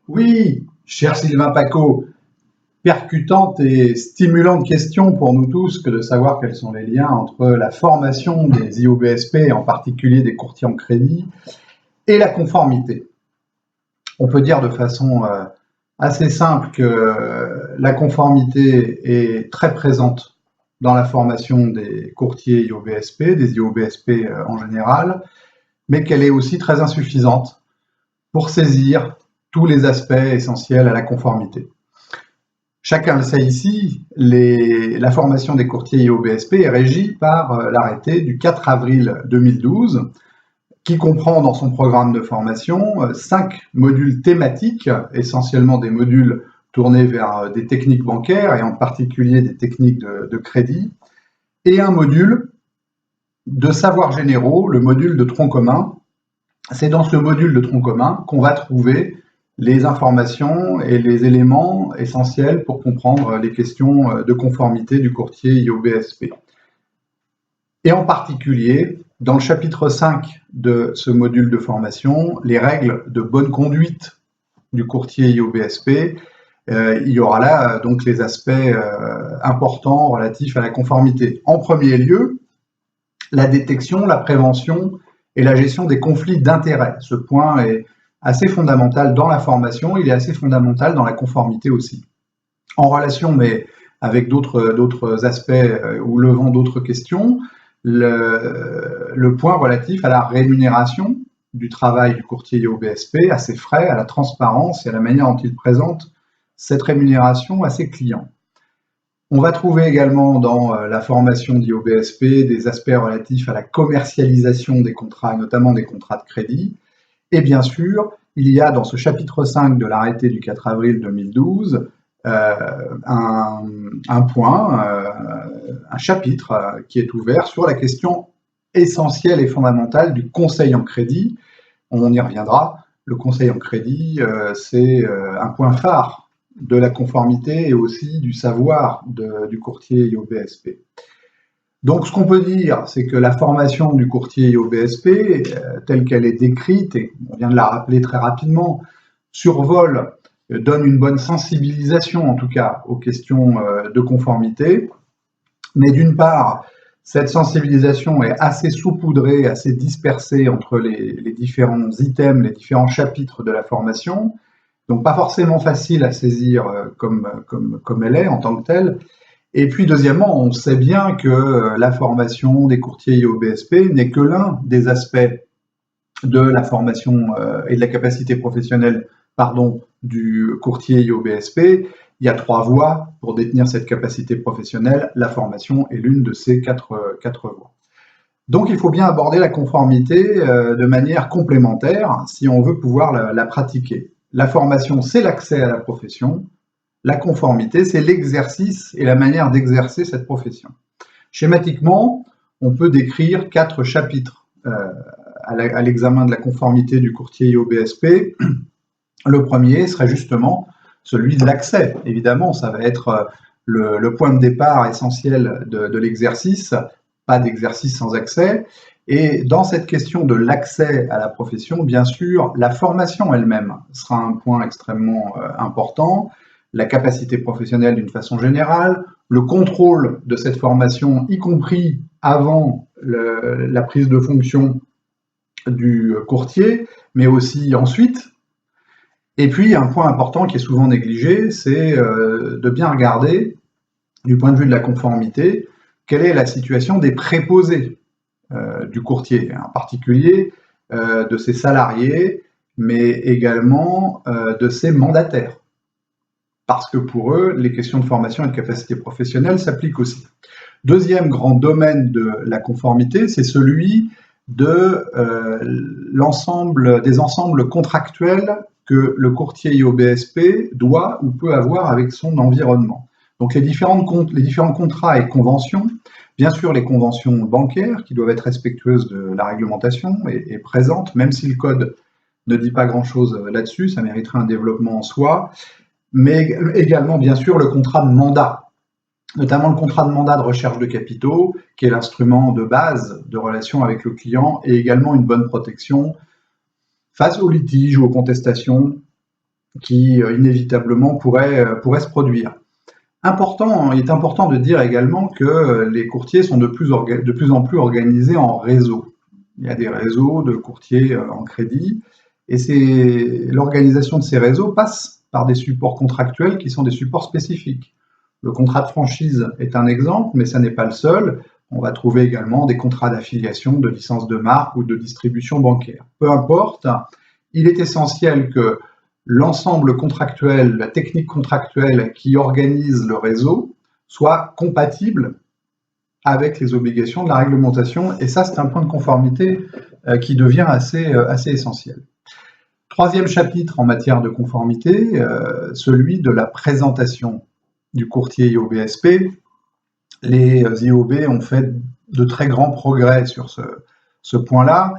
Oui, cher Sylvain Paco, percutante et stimulante question pour nous tous que de savoir quels sont les liens entre la formation des IOBSP, en particulier des courtiers en crédit, et la conformité. On peut dire de façon assez simple que la conformité est très présente dans la formation des courtiers IOBSP, des IOBSP en général, mais qu'elle est aussi très insuffisante pour saisir tous les aspects essentiels à la conformité. Chacun le sait ici, la formation des courtiers IOBSP est régie par l'arrêté du 4 avril 2012 qui comprend dans son programme de formation 5 modules thématiques, essentiellement des modules tournés vers des techniques bancaires et en particulier des techniques de crédit, et un module de savoirs généraux, le module de tronc commun. C'est dans ce module de tronc commun qu'on va trouver les informations et les éléments essentiels pour comprendre les questions de conformité du courtier IOBSP. Et en particulier, dans le chapitre 5 de ce module de formation, les règles de bonne conduite du courtier IOBSP, il y aura là donc les aspects importants relatifs à la conformité. En premier lieu, la détection, la prévention et la gestion des conflits d'intérêts. Ce point est assez fondamental dans la formation, il est assez fondamental dans la conformité aussi. En relation, mais avec d'autres aspects ou levant d'autres questions, le point relatif à la rémunération du travail du courtier IOBSP, à ses frais, à la transparence et à la manière dont il présente cette rémunération à ses clients. On va trouver également dans la formation d'IOBSP des aspects relatifs à la commercialisation des contrats, notamment des contrats de crédit. Et bien sûr, il y a dans ce chapitre 5 de l'arrêté du 4 avril 2012 un point, un chapitre qui est ouvert sur la question essentielle et fondamentale du conseil en crédit. On y reviendra. Le conseil en crédit, c'est un point phare de la conformité et aussi du savoir du courtier IOBSP. Donc ce qu'on peut dire, c'est que la formation du courtier IOBSP, telle qu'elle est décrite, et on vient de la rappeler très rapidement, survole, donne une bonne sensibilisation en tout cas aux questions de conformité, mais d'une part, cette sensibilisation est assez saupoudrée, assez dispersée entre les différents items, les différents chapitres de la formation, donc pas forcément facile à saisir comme elle est en tant que telle. Et puis deuxièmement, on sait bien que la formation des courtiers IOBSP n'est que l'un des aspects de la formation et de la capacité professionnelle du courtier IOBSP. Il y a 3 voies pour détenir cette capacité professionnelle. La formation est l'une de ces quatre voies. Donc il faut bien aborder la conformité de manière complémentaire si on veut pouvoir la pratiquer. La formation, c'est l'accès à la profession. La conformité, c'est l'exercice et la manière d'exercer cette profession. Schématiquement, on peut décrire 4 chapitres à l'examen de la conformité du courtier IOBSP. Le premier serait justement celui de l'accès. Évidemment, ça va être le point de départ essentiel de l'exercice, pas d'exercice sans accès. Et dans cette question de l'accès à la profession, bien sûr, la formation elle-même sera un point extrêmement important, la capacité professionnelle d'une façon générale, le contrôle de cette formation, y compris avant la prise de fonction du courtier, mais aussi ensuite. Et puis, un point important qui est souvent négligé, c'est de bien regarder, du point de vue de la conformité, quelle est la situation des préposés du courtier, en particulier de ses salariés, mais également de ses mandataires. Parce que pour eux, les questions de formation et de capacité professionnelle s'appliquent aussi. Deuxième grand domaine de la conformité, c'est celui de l'ensemble des ensembles contractuels que le courtier IOBSP doit ou peut avoir avec son environnement. Donc les différents contrats et conventions, bien sûr les conventions bancaires qui doivent être respectueuses de la réglementation et présentes, même si le code ne dit pas grand-chose là-dessus, ça mériterait un développement en soi, mais également bien sûr le contrat de mandat, notamment le contrat de mandat de recherche de capitaux, qui est l'instrument de base de relation avec le client, et également une bonne protection face aux litiges ou aux contestations qui inévitablement pourrait se produire. Il est important de dire également que les courtiers sont de plus en plus organisés en réseau. Il y a des réseaux de courtiers en crédit, et l'organisation de ces réseaux passe par des supports contractuels qui sont des supports spécifiques. Le contrat de franchise est un exemple, mais ça n'est pas le seul. On va trouver également des contrats d'affiliation, de licence de marque ou de distribution bancaire. Peu importe, il est essentiel que l'ensemble contractuel, la technique contractuelle qui organise le réseau soit compatible avec les obligations de la réglementation, et ça c'est un point de conformité qui devient assez essentiel. Troisième chapitre en matière de conformité, celui de la présentation du courtier IOBSP. Les IOB ont fait de très grands progrès sur ce point-là,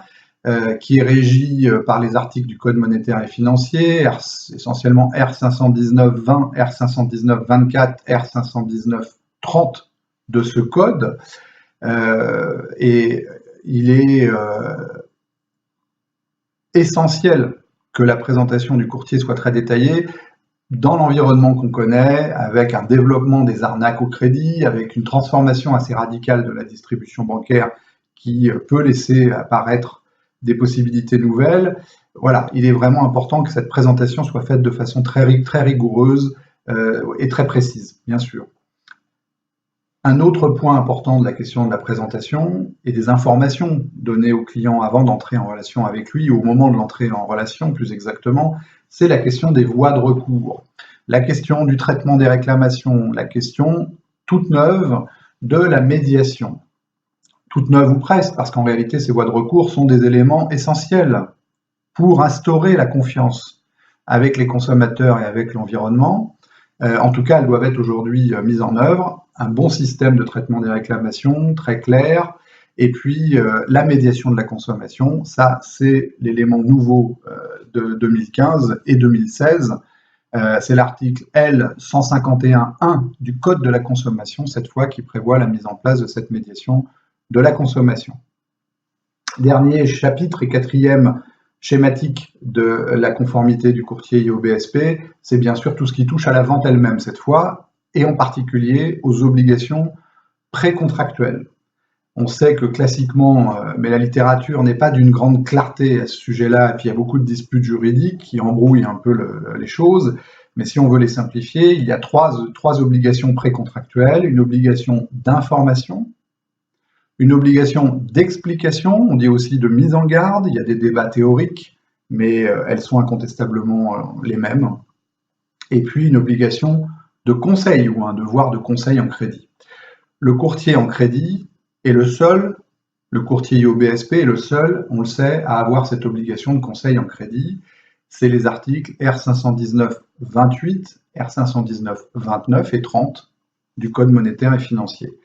qui est régi par les articles du Code monétaire et financier, essentiellement R519-20, R519-24, R519-30 de ce code. Et il est essentiel que la présentation du courtier soit très détaillée dans l'environnement qu'on connaît, avec un développement des arnaques au crédit, avec une transformation assez radicale de la distribution bancaire qui peut laisser apparaître des possibilités nouvelles. Voilà, il est vraiment important que cette présentation soit faite de façon très rigoureuse et très précise, bien sûr. Un autre point important de la question de la présentation et des informations données au client avant d'entrer en relation avec lui, ou au moment de l'entrée en relation plus exactement, c'est la question des voies de recours, la question du traitement des réclamations, la question toute neuve de la médiation. Toute neuve ou presque, parce qu'en réalité, ces voies de recours sont des éléments essentiels pour instaurer la confiance avec les consommateurs et avec l'environnement. En tout cas, elles doivent être aujourd'hui mises en œuvre. Un bon système de traitement des réclamations, très clair, et puis la médiation de la consommation, ça c'est l'élément nouveau de 2015 et 2016. C'est l'article L151.1 du Code de la consommation, cette fois, qui prévoit la mise en place de cette médiation de la consommation. Dernier chapitre et quatrième schématique de la conformité du courtier IOBSP, c'est bien sûr tout ce qui touche à la vente elle-même cette fois, et en particulier aux obligations précontractuelles. On sait que classiquement, mais la littérature n'est pas d'une grande clarté à ce sujet-là, et puis il y a beaucoup de disputes juridiques qui embrouillent un peu les choses, mais si on veut les simplifier, il y a trois obligations précontractuelles, une obligation d'information, une obligation d'explication, on dit aussi de mise en garde, il y a des débats théoriques, mais elles sont incontestablement les mêmes, et puis une obligation de conseil ou un devoir de conseil en crédit. Le courtier en crédit est le seul, le courtier IOBSP est le seul, on le sait, à avoir cette obligation de conseil en crédit. C'est les articles R519-28, R519-29 et 30 du Code monétaire et financier.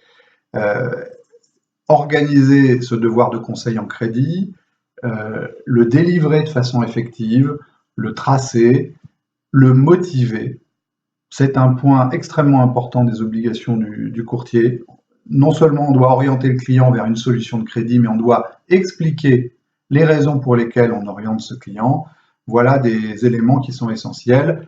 Organiser ce devoir de conseil en crédit, le délivrer de façon effective, le tracer, le motiver, c'est un point extrêmement important des obligations du courtier. Non seulement on doit orienter le client vers une solution de crédit, mais on doit expliquer les raisons pour lesquelles on oriente ce client. Voilà des éléments qui sont essentiels.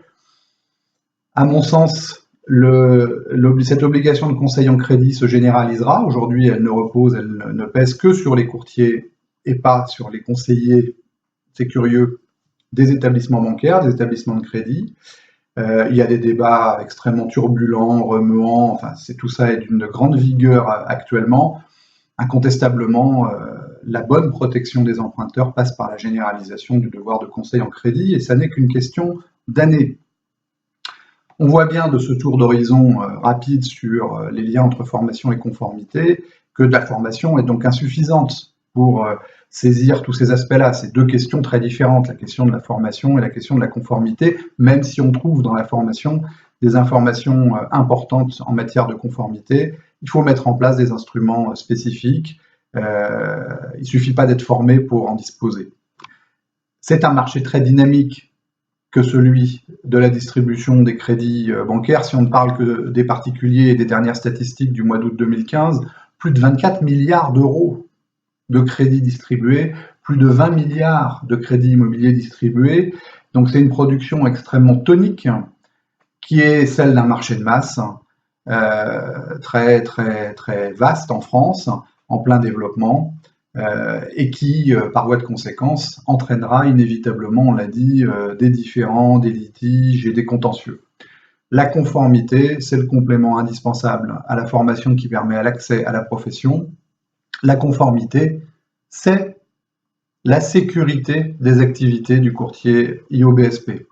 À mon sens, cette obligation de conseil en crédit se généralisera. Aujourd'hui, elle ne pèse que sur les courtiers et pas sur les conseillers, c'est curieux, des établissements bancaires, des établissements de crédit. Il y a des débats extrêmement turbulents, remuants, enfin, tout ça est d'une grande vigueur actuellement. Incontestablement, la bonne protection des emprunteurs passe par la généralisation du devoir de conseil en crédit, et ça n'est qu'une question d'années. On voit bien de ce tour d'horizon rapide sur les liens entre formation et conformité que la formation est donc insuffisante pour saisir tous ces aspects-là. C'est deux questions très différentes, la question de la formation et la question de la conformité, même si on trouve dans la formation des informations importantes en matière de conformité. Il faut mettre en place des instruments spécifiques. Il ne suffit pas d'être formé pour en disposer. C'est un marché très dynamique que celui de la distribution des crédits bancaires. Si on ne parle que des particuliers et des dernières statistiques du mois d'août 2015, plus de 24 milliards d'euros de crédits distribués, plus de 20 milliards de crédits immobiliers distribués, Donc c'est une production extrêmement tonique, qui est celle d'un marché de masse, très, très, très vaste en France, en plein développement, et qui, par voie de conséquence, entraînera inévitablement, on l'a dit, des différends, des litiges et des contentieux. La conformité, c'est le complément indispensable à la formation qui permet l'accès à la profession. La conformité, c'est la sécurité des activités du courtier IOBSP.